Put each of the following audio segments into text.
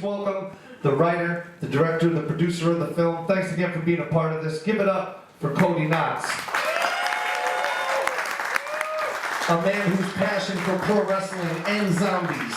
please welcome the writer, the director, the producer of the film. Thanks again for being a part of this. Give it up for Cody Knotts. A man whose passion for pro wrestling and zombies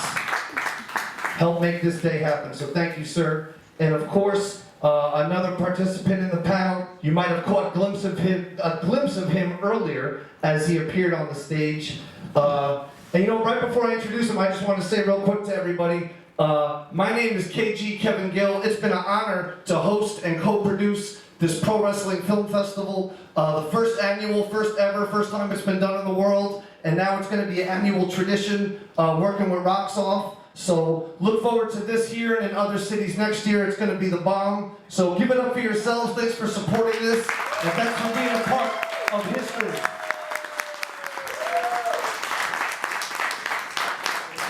helped make this day happen. So thank you, sir. And of course, another participant in the panel. You might have caught a glimpse of him earlier as he appeared on the stage. And you know, right before I introduce him, I just want to say real quick to everybody, my name is KG Kevin Gill. It's been an honor to host and co-produce this Pro Wrestling Film Festival. The first annual, first ever, first time it's been done in the world. And now it's going to be an annual tradition, working with Rocks Off. So look forward to this year and in other cities next year. It's going to be the bomb. So give it up for yourselves. Thanks for supporting this. And thanks for being a part of history.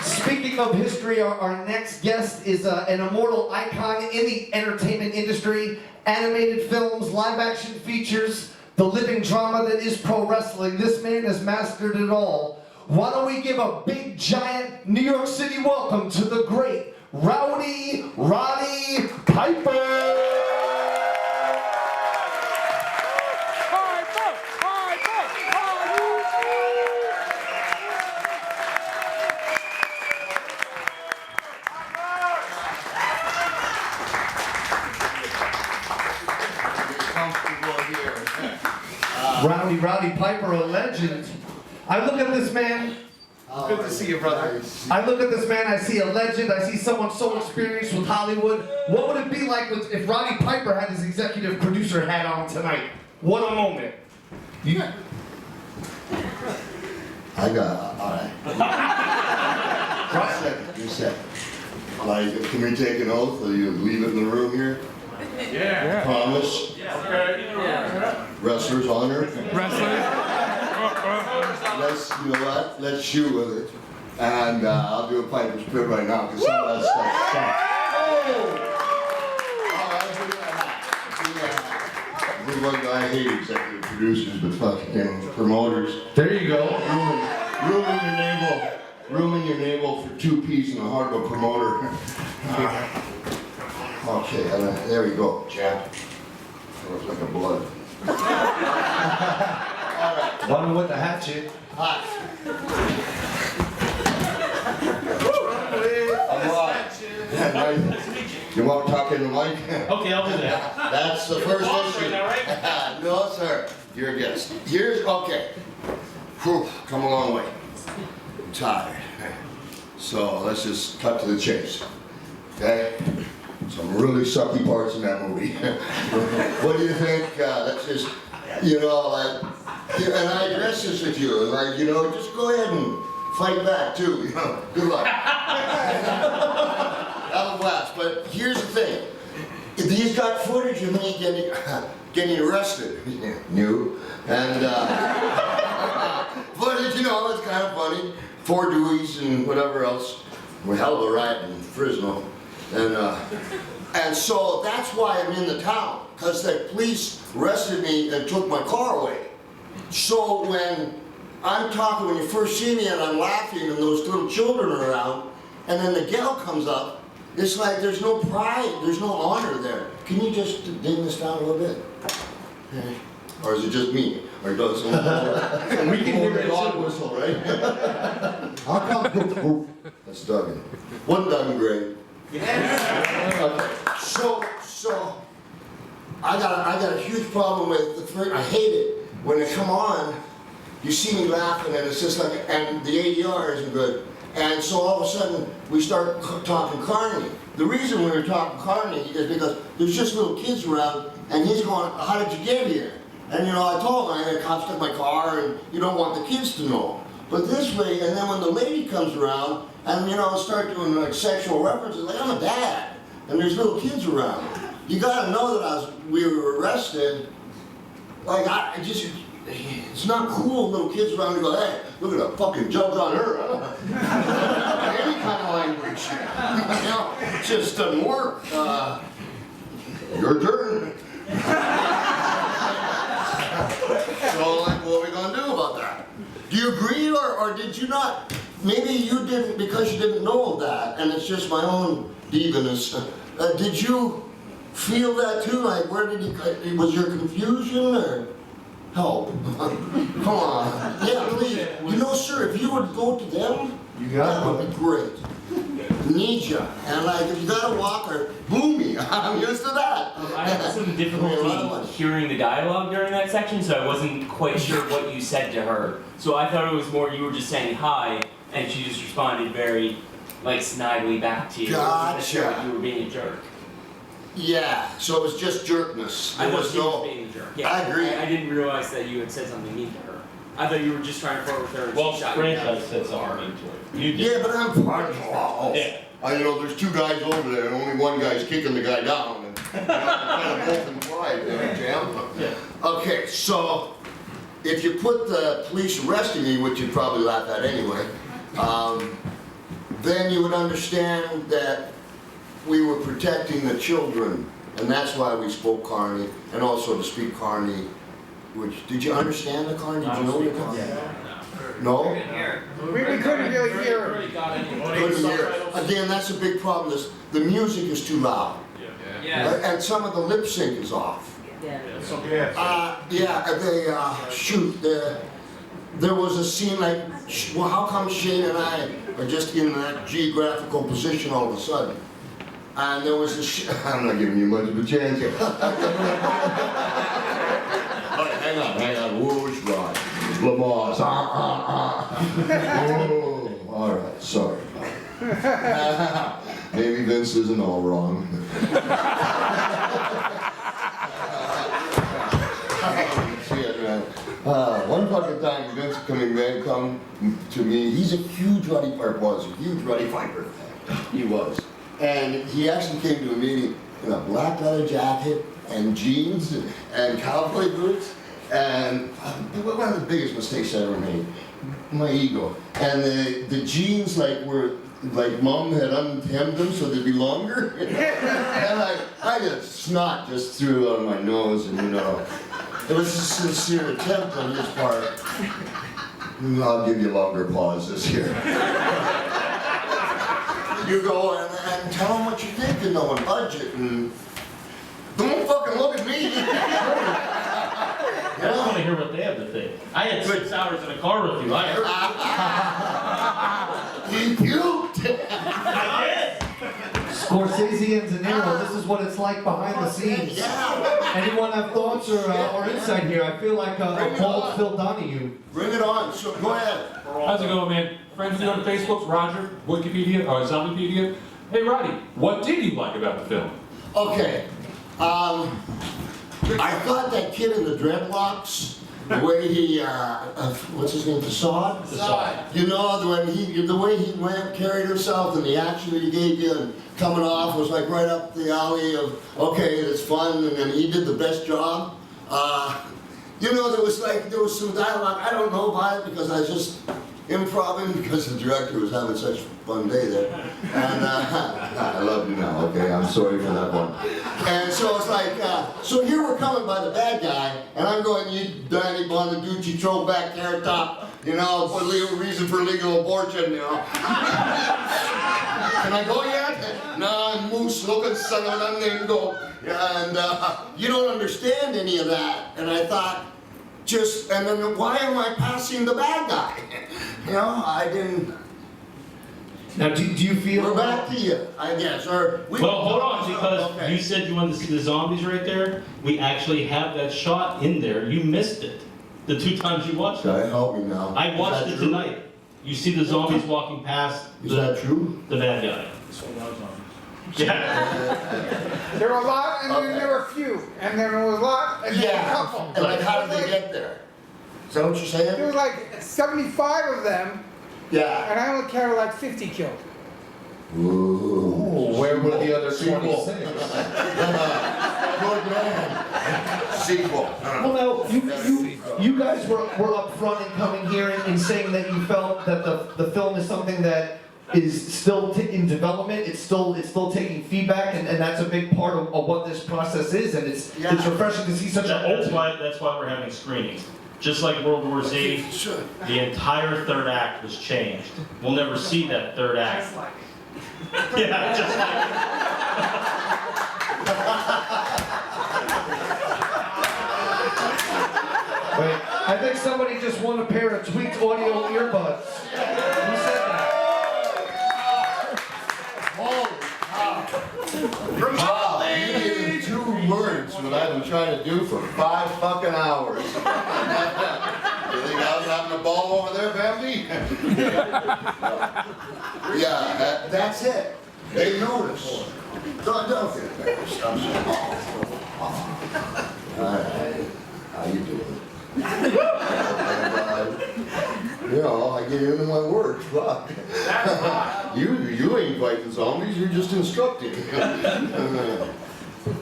Speaking of history, our next guest is an immortal icon in the entertainment industry. Animated films, live action features, the living drama that is pro wrestling. This man has mastered it all. Why don't we give a big, giant New York City welcome to the great Rowdy Roddy Piper! Rowdy Roddy Piper, a legend. I look at this man. Good to see you, brother. I look at this man, I see a legend, I see someone so experienced with Hollywood. What would it be like if Roddy Piper had his executive producer hat on tonight? What a moment. Yeah. I got, all right. Just a second. Like, can we take an oath or you leave it in the room here? Yeah. Promise? Okay. Yeah. Wrestler's honor? Wrestler? Let's, you know what? Let's shoot with it. And I'll do a Piper's Pit right now because some of that stuff sucks. Oh! One guy I hate executive producers, but fucking promoters. There you go. Ruining your navel for 2 peas in the heart of a promoter. Okay, there we go, champ. That looks like a blood. All right. One with the hatchet. Hot. I'm on. You want to talk in the mic? Okay, I'll do that. That's the first issue. No, sir. You're a guest. Okay. Whew, come a long way. I'm tired. So let's just cut to the chase. Okay? Some really sucky parts in that movie. What do you think? That's just, you know, and I address this with you, and like, you know, just go ahead and fight back too, you know. Good luck. That'll blast. But here's the thing. If he's got footage of me getting arrested, new, and but you know, it's kind of funny. 4 Deweys and whatever else. We held a riot in Fresno. And so that's why I'm in the town, because the police arrested me and took my car away. So when I'm talking, when you first see me and I'm laughing and those little children are around, and then the gal comes up, it's like there's no pride, there's no honor there. Can you just ding this down a little bit? Okay. Or is it just me? Or does someone we can hear a dog whistle, right? How come? That's Duggan. One Duggan grade. Okay. So I got a huge problem with I hate it when they come on. You see me laughing and it's just like, and the ADR isn't good. And so all of a sudden we start talking Carney. The reason we were talking Carney is because there's just little kids around, and he's going, "How did you get here?" And you know, I told him I had cops in my car, and you don't want the kids to know. But this way, and then when the lady comes around, and you know, start doing like sexual references, like I'm a dad, and there's little kids around. You gotta know that we were arrested. Like it's not cool. Little kids around to go, "Hey, look at the fucking jugs on her." Any kind of language, you know, it just doesn't work. Your turn. So, like, what are we gonna do about that? Do you agree, or did you not maybe you didn't because you didn't know that, and it's just my own diviness. Did you feel that too? Like, where did he? Was there confusion or help? Come on, yeah, please. You know, sir, if you would go to them, that would be great. Need ya, and like if you got a walker, boomy. I'm used to that. I had some difficulty hearing the dialogue during that section, so I wasn't quite sure what you said to her. So I thought it was more you were just saying hi, and she just responded very, like, snidely back to you. Gotcha. You were being a jerk. Yeah, so it was just jerkness. I There thought was she was no. being a jerk. Yeah, I agree. I didn't realize that you had said something mean to her. I thought you were just trying to flirt with her. And Well, she shot you down. franchise said something into it. You did. Yeah, but I'm part of it. Yeah. You know, there's two guys over there, and only one guy's kicking the guy down, and you know, kind of both implied, Jam. Yeah. Okay, so if you put the police arresting me, which you'd probably laugh at anyway, then you would understand that we were protecting the children, and that's why we spoke Carney, and also to speak Carney. Which, did you understand the Carney? Did you know the Carney? No? We couldn't really hear it. Couldn't hear it. Again, that's a big problem. The music is too loud. Yeah. And some of the lip sync is off. Yeah. There was a scene like, well, how come Shane and I are just in that geographical position all of a sudden? And there was I'm not giving you much of a chance here. Hang on, whoosh, right. Lamar's, Oh, all right, sorry. Maybe Vince isn't all wrong. Shit, man. One fucking time, Vince come to me. He's a huge Roddy Piper, was a huge Roddy Piper. He was. And he actually came to a meeting in a black leather jacket and jeans and cowboy boots. And one of the biggest mistakes I ever made, my ego. And the jeans were like mom had unhemmed them so they'd be longer. And I just snot just threw out of my nose, and you know, it was a sincere attempt on his part. I'll give you longer pauses here. You go and tell them what you think, you know, and budget, and don't fucking look at me. I just want to hear what they have to think. I had 6 hours in a car with you. I heard He puked. Scorsese and De Niro, this is what it's like behind the scenes. Yeah. Anyone have thoughts or insight here? I feel like a bald Phil Donahue. Bring it on. So go ahead. How's it going, man? Friends with you on Facebook, Roger, Wikipedia, or Zombiepedia. Hey, Roddy, what did you like about the film? Okay. I thought that kid in the dreadlocks, the way he, what's his name, Facade? You know, the way he carried himself and the action that he gave you and coming off was like right up the alley of, okay, it's fun, and then he did the best job. You know, there was some dialogue, I don't know about it because I was just improvising because the director was having such a fun day there. And I love you now, okay, I'm sorry for that one. And so it's like, so here we're coming by the bad guy, and I'm going, you Danny Bonaducci, throwback carrot top, you know, for legal reason for legal abortion, you know. Can I go yet? No, I'm moose looking son of an unnamed goat. And you don't understand any of that. And I thought, and then why am I passing the bad guy? You know, I didn't. Now, do you feel? We're back to you, I guess. Or we Well, hold on, because okay. you said you wanted to see the zombies right there. We actually have that shot in there. You missed it the 2 times you watched Can it. I help me now? I watched it tonight. You see the zombies walking past Is that true? the bad guy. Yeah. There were a lot, and then there were a few, and then there was a lot, and then a Yeah. couple. And like, how did they get there? Is that what you're saying? There was like 75 of them, Yeah. and I only counted like 50 killed. Ooh. Where were the other Sequel. 26? Good man. Sequel. Well, now, you guys were up front in coming here and saying that you felt that the film is something that is still in development. It's still taking feedback, and that's a big part of what this process is. And it's refreshing to see such an That's open. why we're having screenings. Just like World War Z, Sure. the entire third act was changed. We'll never see that third act. Yeah, just like Wait, I think somebody just won a pair of tweaked audio earbuds. Who said that? Wow, you gave me 2 words what I've been trying to do for 5 fucking hours. You think I was having a ball over there, Bambi? Yeah, that's it. They notice. Don't get embarrassed. I'm sorry. Alright, how you doing? You know, I get into my work. Fuck. You ain't fighting zombies, you're just instructing.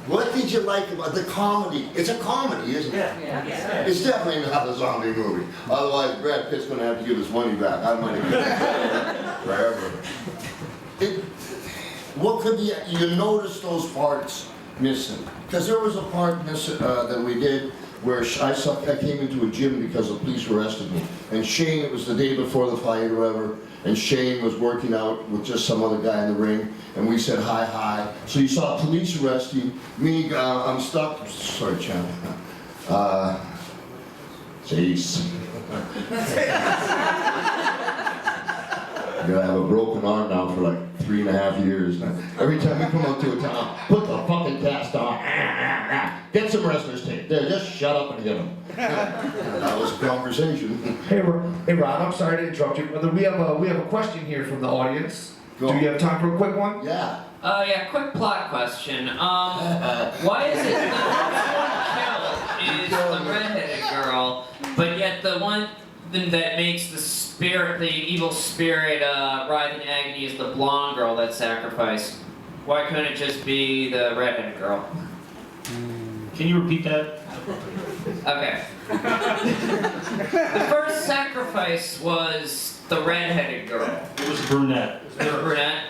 What did you like about the comedy? It's a comedy, isn't it? Yeah. It's definitely not a zombie movie. Otherwise, Brad Pitt's gonna have to give his money back. I might have given it forever. What could you notice those parts missing? Because there was a part missing that we did where I came into a gym because the police arrested me. And Shane, it was the day before the fight or whatever, and Shane was working out with just some other guy in the ring, and we said hi, hi. So you saw police arresting me, I'm stuck, sorry, champ. Jeez. I'm gonna have a broken arm now for like 3.5 years. Every time we come up to a town, put the fucking cast on. Get some wrestler's tape. There, just shut up and get them. That was a conversation. Hey, Rod, I'm sorry to interrupt you, but we have a question here from the audience. Go. Do you have time for a quick one? Yeah. Yeah, quick plot question. Why is it the first one killed is the redheaded girl, but yet the one that makes the evil spirit, writhe in agony is the blonde girl that's sacrificed? Why couldn't it just be the redheaded girl? Can you repeat that? Okay. The first sacrifice was the redheaded girl. It was brunette. The brunette?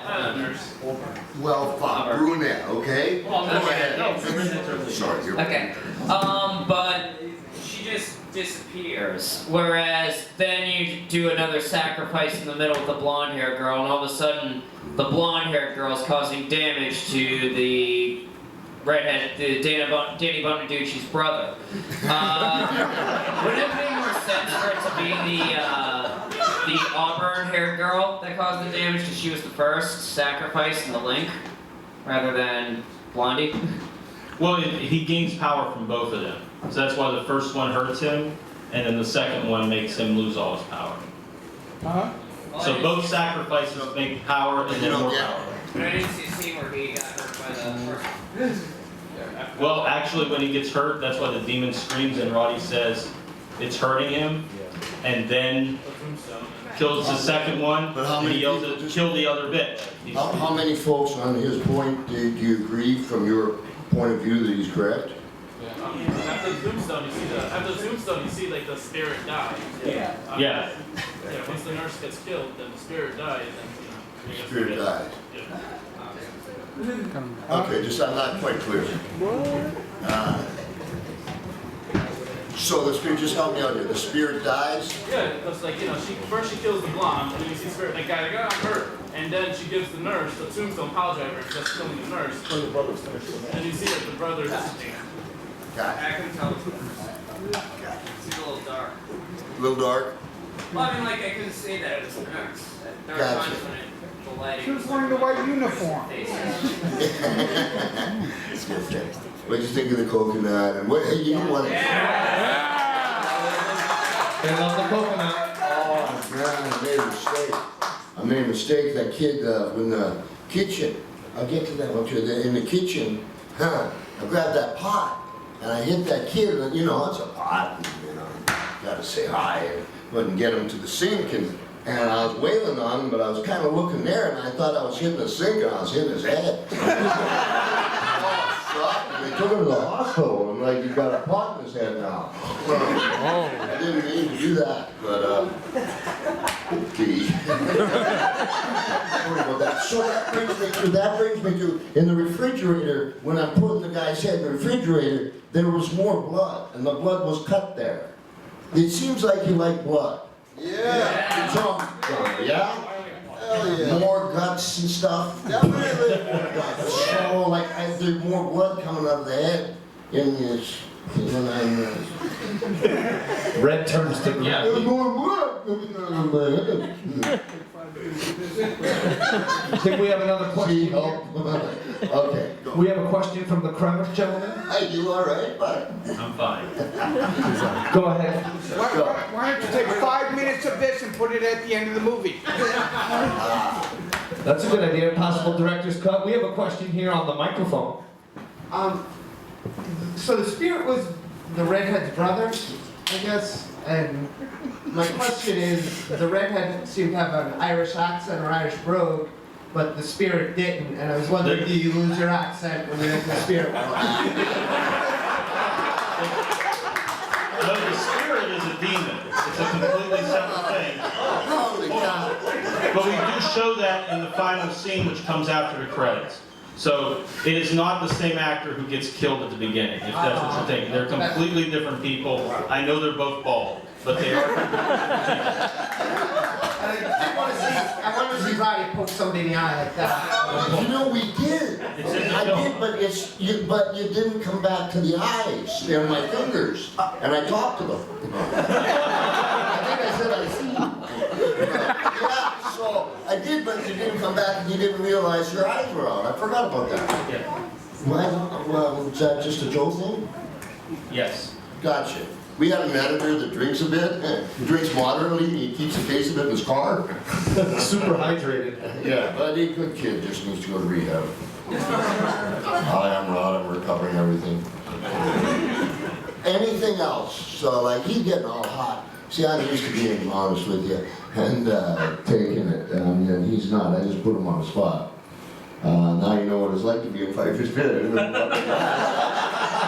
Well, fuck, brunette, okay? Well, Go ahead. no, Sorry, you're Okay. But she just disappears. Whereas then you do another sacrifice in the middle with the blonde-haired girl, and all of a sudden the blonde-haired girl is causing damage to the redhead, Danny Bonaducci's brother. Wouldn't it make more sense for it to be the auburn-haired girl that caused the damage because she was the first sacrifice in the link, rather than Blondie? Well, he gains power from both of them. So that's why the first one hurts him, and then the second one makes him lose all his power. So both sacrifices make power and then more power. But I didn't see a scene where he got hurt by the first. Well, actually, when he gets hurt, that's why the demon screams and Roddy says it's hurting him, and then kills the second one, But how and many he yells people at just- kill the other bitch. How many folks on his point do you agree from your point of view that he's correct? After the tombstone, you see like the spirit die. Yeah. Yeah. Yeah. Once the nurse gets killed, then the spirit dies, and Spirit dies. Yeah. Okay, just I'm not quite clear. So the spirit, just help me out here. The spirit dies. Yeah, because like first she kills the blonde, and then you see spirit like guy like I'm hurt, and then she gives the nurse the tombstone pile driver for just killing the nurse. And you see that the brother is. Got it. I couldn't tell. It's a little dark. A little dark. Well, I mean, like, I couldn't see that it was the nurse. There were Gotcha. times when the lighting She was wearing the white uniform. What'd you think of the coconut? And what? Hey, you know what? They love the coconut. Oh man, I made a mistake. I made a mistake. That kid in the kitchen. I'll get to that one too. In the kitchen, I grabbed that pot and I hit that kid. And, you know, it's a pot. And, gotta say hi and wouldn't get him to the sink. And I was wailing on him, but I was kind of looking there, and I thought I was hitting the sink, and I was hitting his head. And they took him to the hospital. I'm like, you've got a pot in his head now. I didn't mean to do that, but okay. Sorry about that. So that brings me to, in the refrigerator, when I put the guy's head in the refrigerator, there was more blood, and the blood was cut there. It seems like you like blood. Yeah. Zombie, yeah? Hell yeah. More guts and stuff. Definitely. So, like, there's more blood coming out of the head in this. Red turns to green. There's more blood coming out of the head. I think we have another question here. Okay. We have a question from the Kremek gentleman. Hey, you all right, bud? I'm fine. Go ahead. Why don't you take 5 minutes of this and put it at the end of the movie? That's a good idea. Possible director's cut. We have a question here on the microphone. So the spirit was the redhead's brother, I guess, and my question is, the redhead seemed to have an Irish accent or Irish brogue, but the spirit didn't, and I was wondering, do you lose your accent when you're in the spirit world? No, the spirit is a demon. It's a completely separate thing. Holy cow. But we do show that in the final scene, which comes after the credits. So it is not the same actor who gets killed at the beginning, if that's what you're thinking. They're completely different people. I know they're both bald, but they are. I want to see Roddy poke somebody in the eye like that. You know, we did. It's in the I film. did, but you didn't come back to the eyes. They're my fingers. And I talked to them. I think I said I see you. Yeah, so I did, but you didn't come back and you didn't realize your eyes were out. I forgot about that. Yeah. Well, was that just a Joe thing? Yes. Gotcha. We have an editor that drinks a bit, drinks moderately, and he keeps a case of it in his car. Super hydrated. Yeah, but a good kid just needs to go to rehab. Hi, I'm Rod, I'm recovering everything. Anything else? So, like, he's getting all hot. See, I'm used to being honest with you and taking it. And he's not. I just put him on the spot. Now you know what it's like to be a Piper's Pit.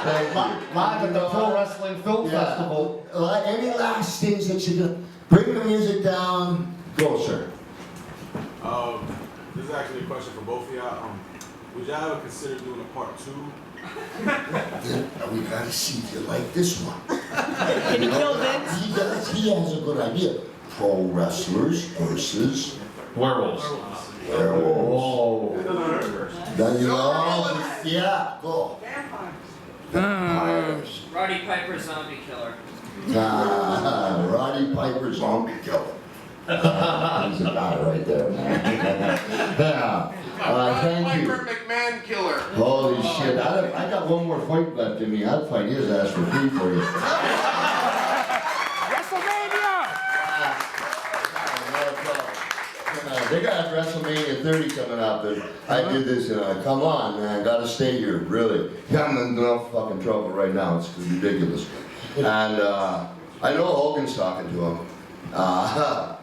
Thank you. Live at the Pro Wrestling Film Festival. Any last things that you do? Bring the music down. Go, sir. This is actually a question for both of y'all. Would y'all ever consider doing a part 2? We gotta see if you like this one. Can you kill Vince? He has a good idea. Pro wrestlers versus Werewolves. werewolves. Then you know, yeah, go. Vampires. Roddy Piper, zombie killer. Roddy Piper, zombie killer. He's a guy right there, man. Yeah. Thank you. Piper McMahon killer. Holy shit. I got one more fight left in me. I'd fight his ass for free for you. WrestleMania! They got WrestleMania 30 coming up, and I did this, and come on, man, gotta stay here, really. I'm in enough fucking trouble right now, it's ridiculous. And I know Hogan's talking to him. I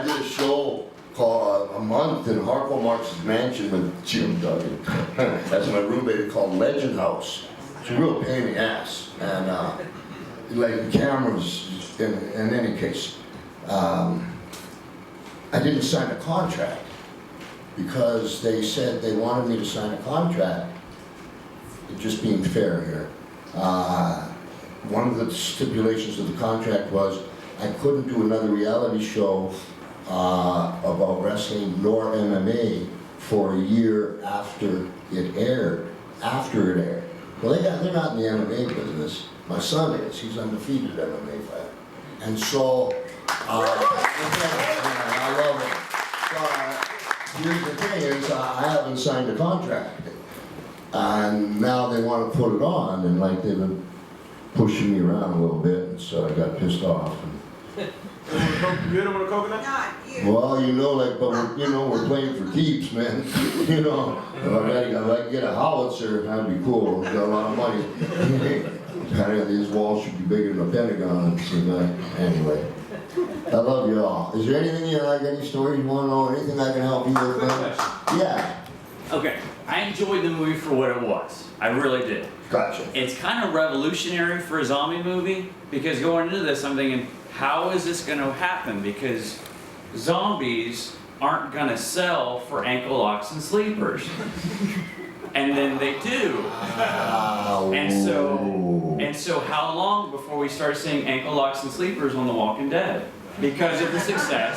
did a show called A Month in Harpo Marx's mansion with Jim Duggan. That's my roommate, called Legend House. It's a real pain in the ass. And like cameras, in any case. I didn't sign a contract because they said they wanted me to sign a contract. Just being fair here. One of the stipulations of the contract was I couldn't do another reality show about wrestling nor MMA for a year after it aired. Well, they're not in the MMA business. My son is. He's undefeated MMA fighter. And so, I love it. Here's the thing is, I haven't signed a contract. And now they want to put it on, and like they've been pushing me around a little bit, and so I got pissed off. You hit him with a coconut? Well, you know, like, but we're playing for keeps, man. You know, if I could get a howitzer, that'd be cool. Got a lot of money. These walls should be bigger than a Pentagon. So, anyway, I love you all. Is there anything you like? Any stories you want to know? Anything I can help you with, man? Yeah. Okay, I enjoyed the movie for what it was. I really did. Gotcha. It's kind of revolutionary for a zombie movie because going into this, I'm thinking, how is this going to happen? Because zombies aren't going to sell for ankle locks and sleepers. And then they do. And so And so how long before we start seeing ankle locks and sleepers on The Walking Dead? Because of the success.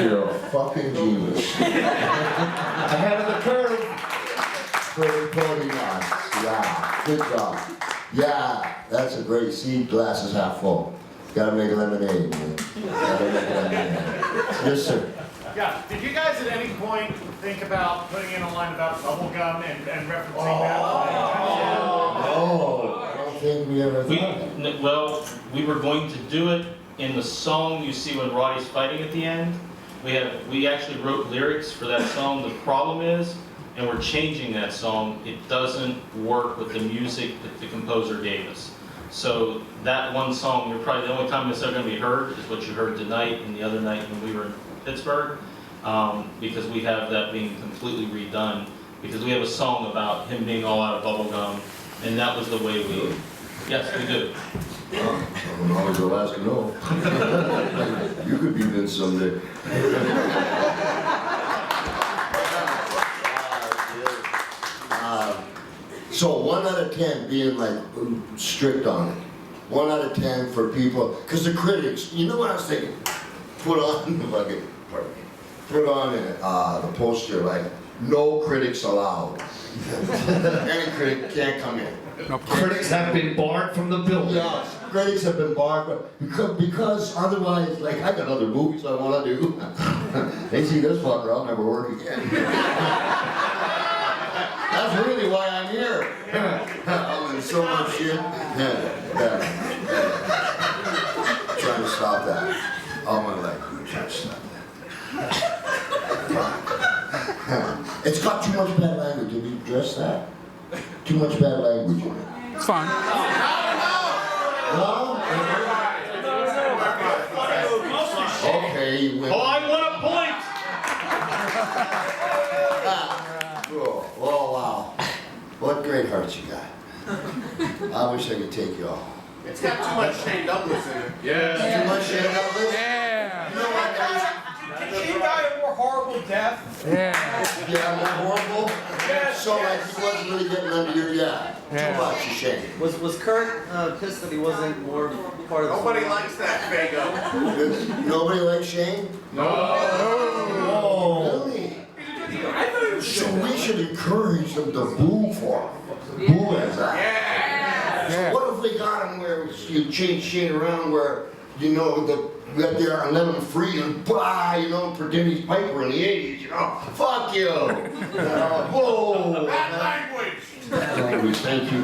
You're a fucking genius. Ahead of the curve. Pretty nice. Yeah, good job. Yeah, that's a great seed. Glass is half full. Gotta make lemonade, man. Gotta make lemonade. Yes, sir. Yeah, did you guys at any point think about putting in a line about bubble gum and referencing that? Oh, I don't think we ever thought that. Well, we were going to do it in the song you see when Roddy's fighting at the end. We actually wrote lyrics for that song. The problem is, and we're changing that song, it doesn't work with the music that the composer gave us. So that one song, you're probably the only time it's ever going to be heard is what you heard tonight and the other night when we were in Pittsburgh, because we have that being completely redone, because we have a song about him being all out of bubble gum, and that was the way we, yes, we do. I'm always the last to know. You could be Vince someday. So 1 out of 10 being like strict on it. 1 out of 10 for people, because the critics, you know what I was thinking? Put on the bucket, put on the poster like, no critics allowed. Any critic can't come in. Critics have been barred from the building. Yeah, critics have been barred, but because otherwise, like, I got other movies I want to do. They see this fucker, I'll never work again. That's really why I'm here. I'm in so much shit. Trying to stop that. All my life, I'm trying to stop that. It's got too much bad language. Did you address that? Too much bad language in it. It's fine. No? Okay, you win. Oh, I won a point! Oh, wow. What great hearts you got. I wish I could take you all. It's got too much Shane Douglas in it. Too much shit out of Yeah. You know what, guys? Did she die a more horrible death? Yeah, more horrible. So like he wasn't really getting under your too much, shame. Was Kurt pissed that he wasn't more part of the Nobody likes that Fago. Nobody likes Shane? No. Oh, really? So we should encourage them to boo for him. Boo as that. So what if we got him where you change Shane around where, you know, we got there and let him free and pretend he's Piper in the 80s, fuck you. Whoa. Bad language. Bad language, thank you.